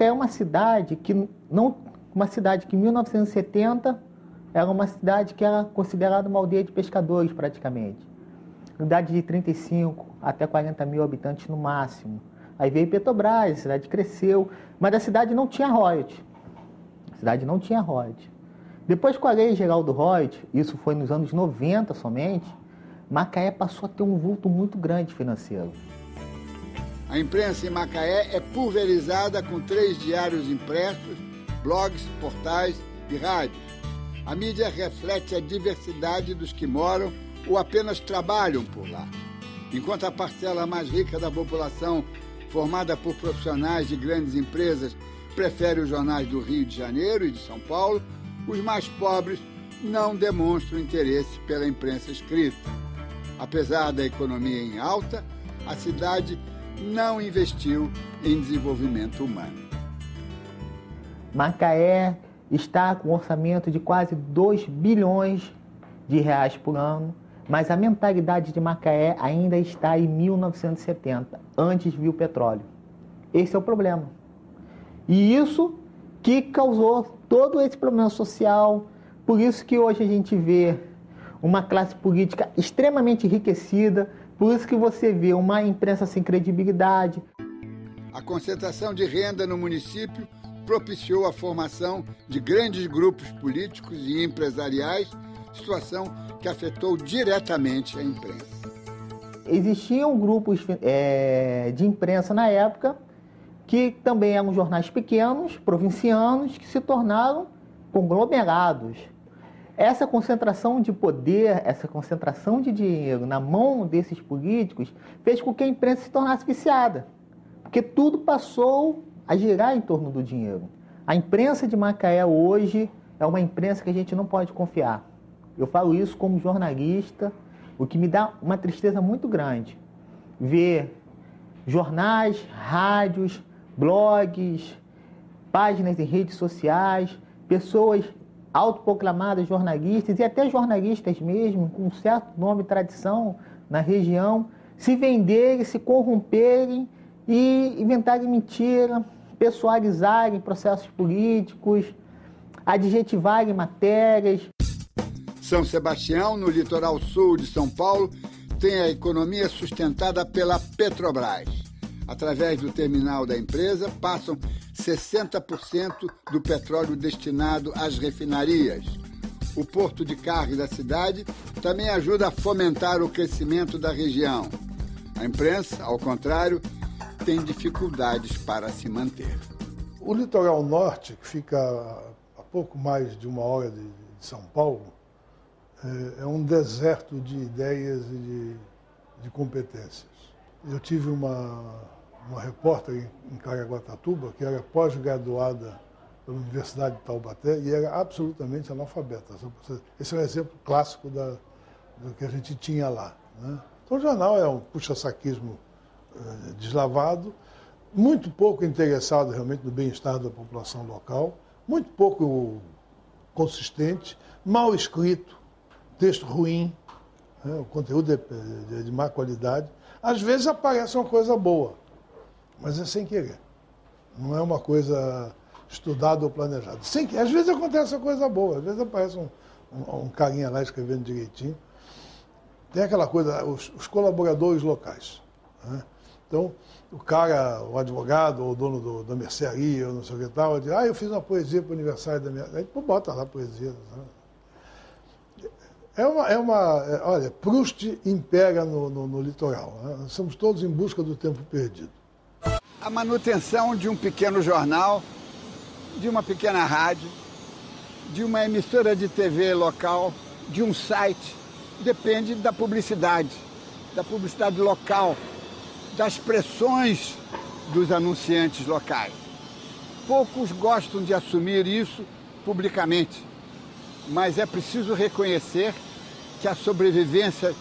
Macaé é uma cidade que em 1970 era uma cidade que era considerada uma aldeia de pescadores praticamente. Cidade de 35 até 40 mil habitantes no máximo. Aí veio Petrobras, a cidade cresceu, mas a cidade não tinha royalties. A cidade não tinha royalties. Depois com a lei geral do royalties, isso foi nos anos 90 somente, Macaé passou a ter um vulto muito grande financeiro. A imprensa em Macaé é pulverizada com 3 diários impressos, blogs, portais e rádios. A mídia reflete a diversidade dos que moram ou apenas trabalham por lá. Enquanto a parcela mais rica da população, formada por profissionais de grandes empresas, prefere os jornais do Rio de Janeiro e de São Paulo, os mais pobres não demonstram interesse pela imprensa escrita. Apesar da economia em alta, a cidade não investiu em desenvolvimento humano. Macaé está com um orçamento de quase 2 bilhões de reais por ano, mas a mentalidade de Macaé ainda está em 1970, antes viu o petróleo. Esse é o problema. E isso que causou todo esse problema social, por isso que hoje a gente vê uma classe política extremamente enriquecida, por isso que você vê uma imprensa sem credibilidade. A concentração de renda no município propiciou a formação de grandes grupos políticos e empresariais, situação que afetou diretamente a imprensa. Existiam grupos de imprensa na época que também eram jornais pequenos, provincianos, que se tornaram conglomerados. Essa concentração de poder, essa concentração de dinheiro na mão desses políticos fez com que a imprensa se tornasse viciada, porque tudo passou a girar em torno do dinheiro. A imprensa de Macaé hoje é uma imprensa que a gente não pode confiar. Eu falo isso como jornalista, o que me dá uma tristeza muito grande. Ver jornais, rádios, blogs, páginas em redes sociais, pessoas autoproclamadas jornalistas e até jornalistas mesmo, com um certo nome e tradição na região, se venderem, se corromperem e inventarem mentira, pessoalizarem processos políticos, adjetivarem matérias. São Sebastião, no litoral sul de São Paulo, tem a economia sustentada pela Petrobras. Através do terminal da empresa, passam 60% do petróleo destinado às refinarias. O porto de carga da cidade também ajuda a fomentar o crescimento da região. A imprensa, ao contrário, tem dificuldades para se manter. O litoral norte, que fica a pouco mais de 1 hora de São Paulo, é um deserto de ideias e de competências. Eu tive uma repórter em Caraguatatuba, que era pós-graduada pela Universidade de Taubaté e era absolutamente analfabeta. Esse é um exemplo clássico do que a gente tinha lá, né? Então o jornal é um puxa-saquismo deslavado, muito pouco interessado realmente no bem-estar da população local, muito pouco consistente, mal escrito, texto ruim, né? O conteúdo é de má qualidade. Às vezes aparece uma coisa boa, mas é sem querer. Não é uma coisa estudada ou planejada. Às vezes acontece uma coisa boa, às vezes aparece um carinha lá escrevendo direitinho. Tem aquela coisa, os colaboradores locais, né? Então, o advogado ou o dono da mercearia, ou não sei o que tal, diz, eu fiz uma poesia para o aniversário da minha... Aí, bota lá a poesia. Olha, Proust impera no litoral, né? Nós somos todos em busca do tempo perdido. A manutenção de um pequeno jornal, de uma pequena rádio, de uma emissora de TV local, de um site, depende da publicidade local, das pressões dos anunciantes locais. Poucos gostam de assumir isso publicamente, mas é preciso reconhecer que a sobrevivência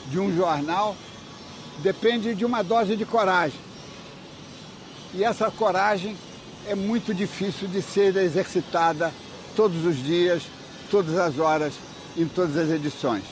de um jornal depende de uma dose de coragem. E essa coragem é muito difícil de ser exercitada todos os dias, todas as horas, em todas as edições.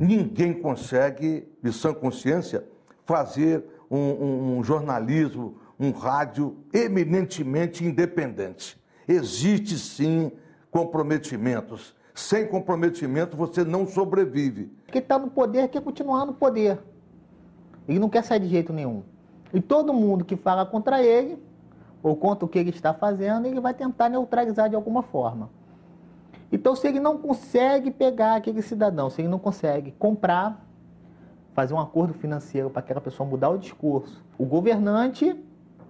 Ninguém consegue, de sã consciência, fazer um jornalismo, um rádio eminentemente independente. Existe, sim, comprometimentos. Sem comprometimento, você não sobrevive. Quem está no poder quer continuar no poder. Ele não quer sair de jeito nenhum. E todo mundo que fala contra ele, ou contra o que ele está fazendo, ele vai tentar neutralizar de alguma forma. Então, se ele não consegue pegar aquele cidadão, se ele não consegue comprar, fazer um acordo financeiro para aquela pessoa mudar o discurso, o governante,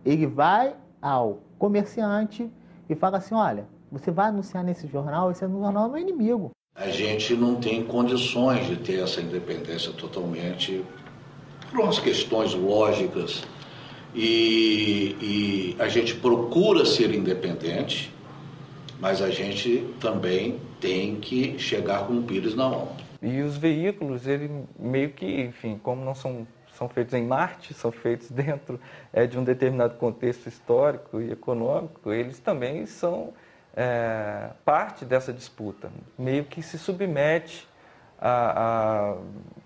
ele vai ao comerciante e fala assim, olha, você vai anunciar nesse jornal, esse jornal é meu inimigo. A gente não tem condições de ter essa independência totalmente por umas questões lógicas e a gente procura ser independente, mas a gente também tem que chegar com o pires na mão. E os veículos, ele meio que, enfim, como não são feitos em Marte, são feitos dentro de um determinado contexto histórico e econômico, eles também são parte dessa disputa, meio que se submete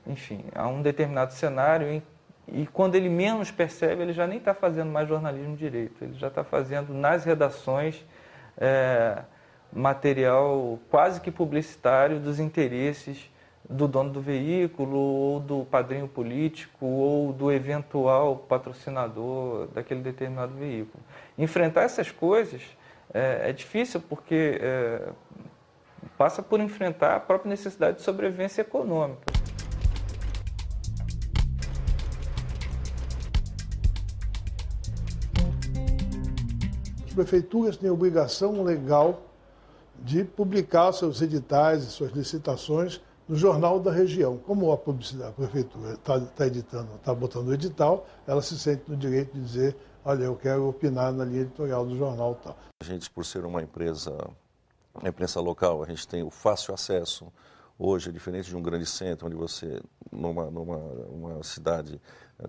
enfim, a um determinado cenário e quando ele menos percebe, ele já nem está fazendo mais jornalismo direito, ele já está fazendo nas redações material quase que publicitário dos interesses do dono do veículo, ou do padrinho político, ou do eventual patrocinador daquele determinado veículo. Enfrentar essas coisas é difícil porque passa por enfrentar a própria necessidade de sobrevivência econômica. As prefeituras têm obrigação legal de publicar seus editais e suas licitações no jornal da região. Como a prefeitura está editando, está botando o edital, ela se sente no direito de dizer, olha, eu quero opinar na linha editorial do jornal tal. A gente, por ser uma imprensa local, a gente tem o fácil acesso. Hoje, é diferente de um grande centro, onde você, numa cidade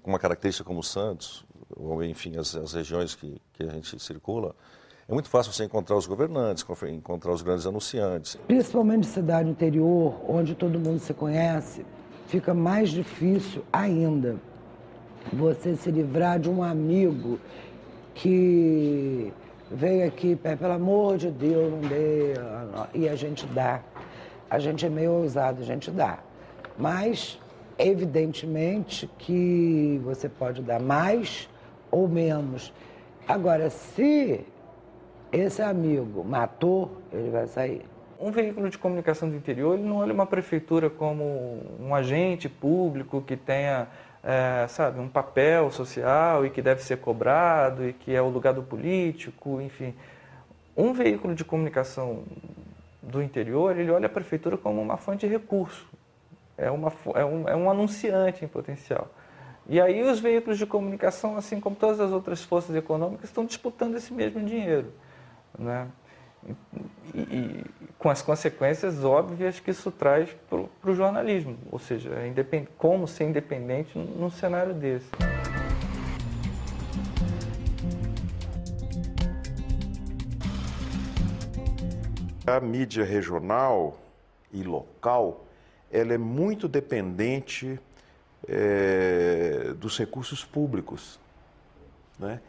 com uma característica como Santos, ou enfim, as regiões que a gente circula, é muito fácil você encontrar os governantes, encontrar os grandes anunciantes. Principalmente em cidade interior, onde todo mundo se conhece, fica mais difícil ainda você se livrar de um amigo que veio aqui, pelo amor de Deus, não dê, e a gente dá. A gente é meio ousado, a gente dá. Mas, evidentemente, que você pode dar mais ou menos. Agora, se esse amigo matou, ele vai sair. Um veículo de comunicação do interior, ele não olha uma prefeitura como um agente público que tenha, sabe, um papel social e que deve ser cobrado e que é o lugar do político, enfim. Um veículo de comunicação do interior, ele olha a prefeitura como uma fonte de recurso. É um anunciante em potencial. E aí os veículos de comunicação, assim como todas as outras forças econômicas, estão disputando esse mesmo dinheiro, né? E com as consequências óbvias que isso traz para o jornalismo, ou seja, como ser independente num cenário desse. A mídia regional e local, ela é muito dependente dos recursos públicos, né?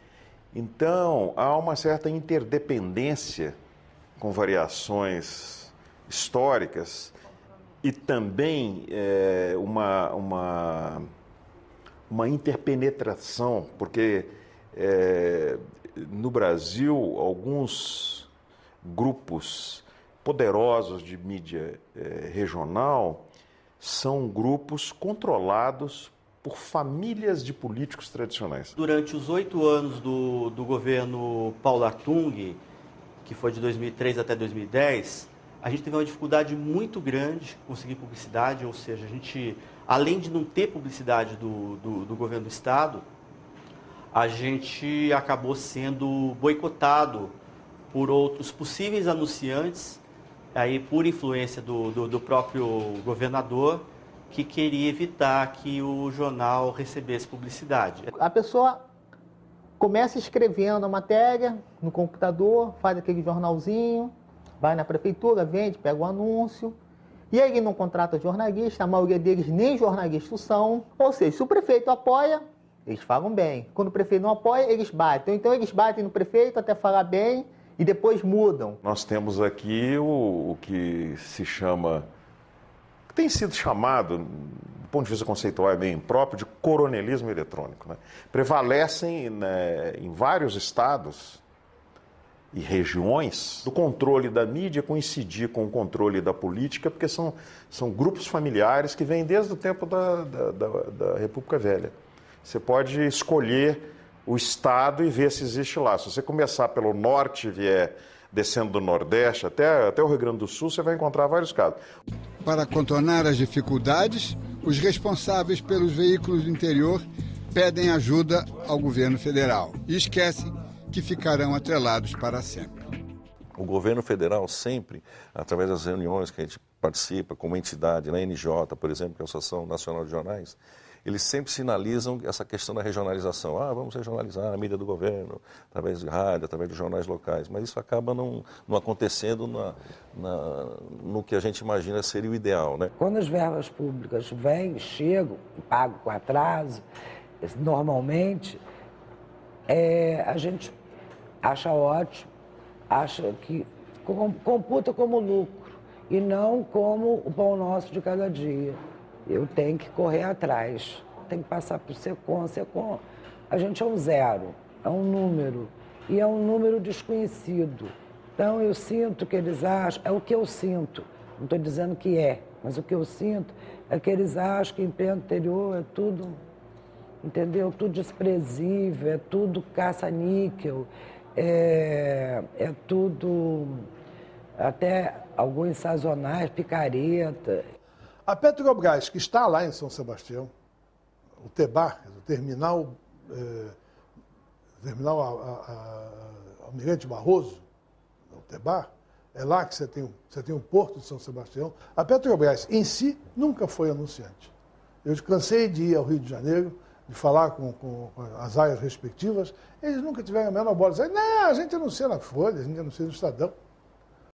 Então, há uma certa interdependência com variações históricas e também uma interpenetração, porque no Brasil, alguns grupos poderosos de mídia regional são grupos controlados por famílias de políticos tradicionais. Durante os 8 anos do governo Paulo Artung, que foi de 2003 até 2010, a gente teve uma dificuldade muito grande de conseguir publicidade, ou seja, a gente, além de não ter publicidade do governo do Estado, a gente acabou sendo boicotado por outros possíveis anunciantes, aí por influência do próprio governador, que queria evitar que o jornal recebesse publicidade. A pessoa começa escrevendo a matéria no computador, faz aquele jornalzinho, vai na prefeitura, vende, pega o anúncio, E aí ele não contrata jornalista, a maioria deles nem jornalistas são. Ou seja, se o prefeito apoia, eles falam bem. Quando o prefeito não apoia, eles batem. Então eles batem no prefeito até falar bem e depois mudam. Nós temos aqui o que se chama, que tem sido chamado, do ponto de vista conceitual é bem impróprio, de coronelismo eletrônico. Né? Prevalecem, né, em vários estados e regiões do controle da mídia coincidir com o controle da política, porque são grupos familiares que vêm desde o tempo da República Velha. Você pode escolher o estado e ver se existe lá. Se você começar pelo norte e vier descendo do Nordeste até o Rio Grande do Sul, você vai encontrar vários casos. Para contornar as dificuldades, os responsáveis pelos veículos do interior pedem ajuda ao governo federal e esquecem que ficarão atrelados para sempre. O governo federal sempre, através das reuniões que a gente participa como entidade, na NJ, por exemplo, que é a Associação Nacional de Jornais, eles sempre sinalizam essa questão da regionalização. Vamos regionalizar a mídia do governo, através de rádio, através dos jornais locais. Mas isso acaba não acontecendo no que a gente imagina seria o ideal, né? Quando as verbas públicas vêm, chegam, pagam com atraso, normalmente, a gente acha ótimo, acha que computa como lucro e não como o pão nosso de cada dia. Eu tenho que correr atrás, tenho que passar por SECOM. A gente é um zero, é um número, e é um número desconhecido. Então eu sinto que eles acham, é o que eu sinto, não estou dizendo que é, mas o que eu sinto é que eles acham que emprego interior é tudo, entendeu? Tudo desprezível, é tudo caça-níquel, é tudo, até alguns sazonais, picareta. A Petrobras, que está lá em São Sebastião, o TEBAR, o terminal Almirante Barroso, o TEBAR, é lá que você tem o Porto de São Sebastião. A Petrobras, em si, nunca foi anunciante. Eu cansei de ir ao Rio de Janeiro, de falar com as áreas respectivas, eles nunca tiveram a menor bola. Não, a gente anuncia na Folha, a gente anuncia no Estadão.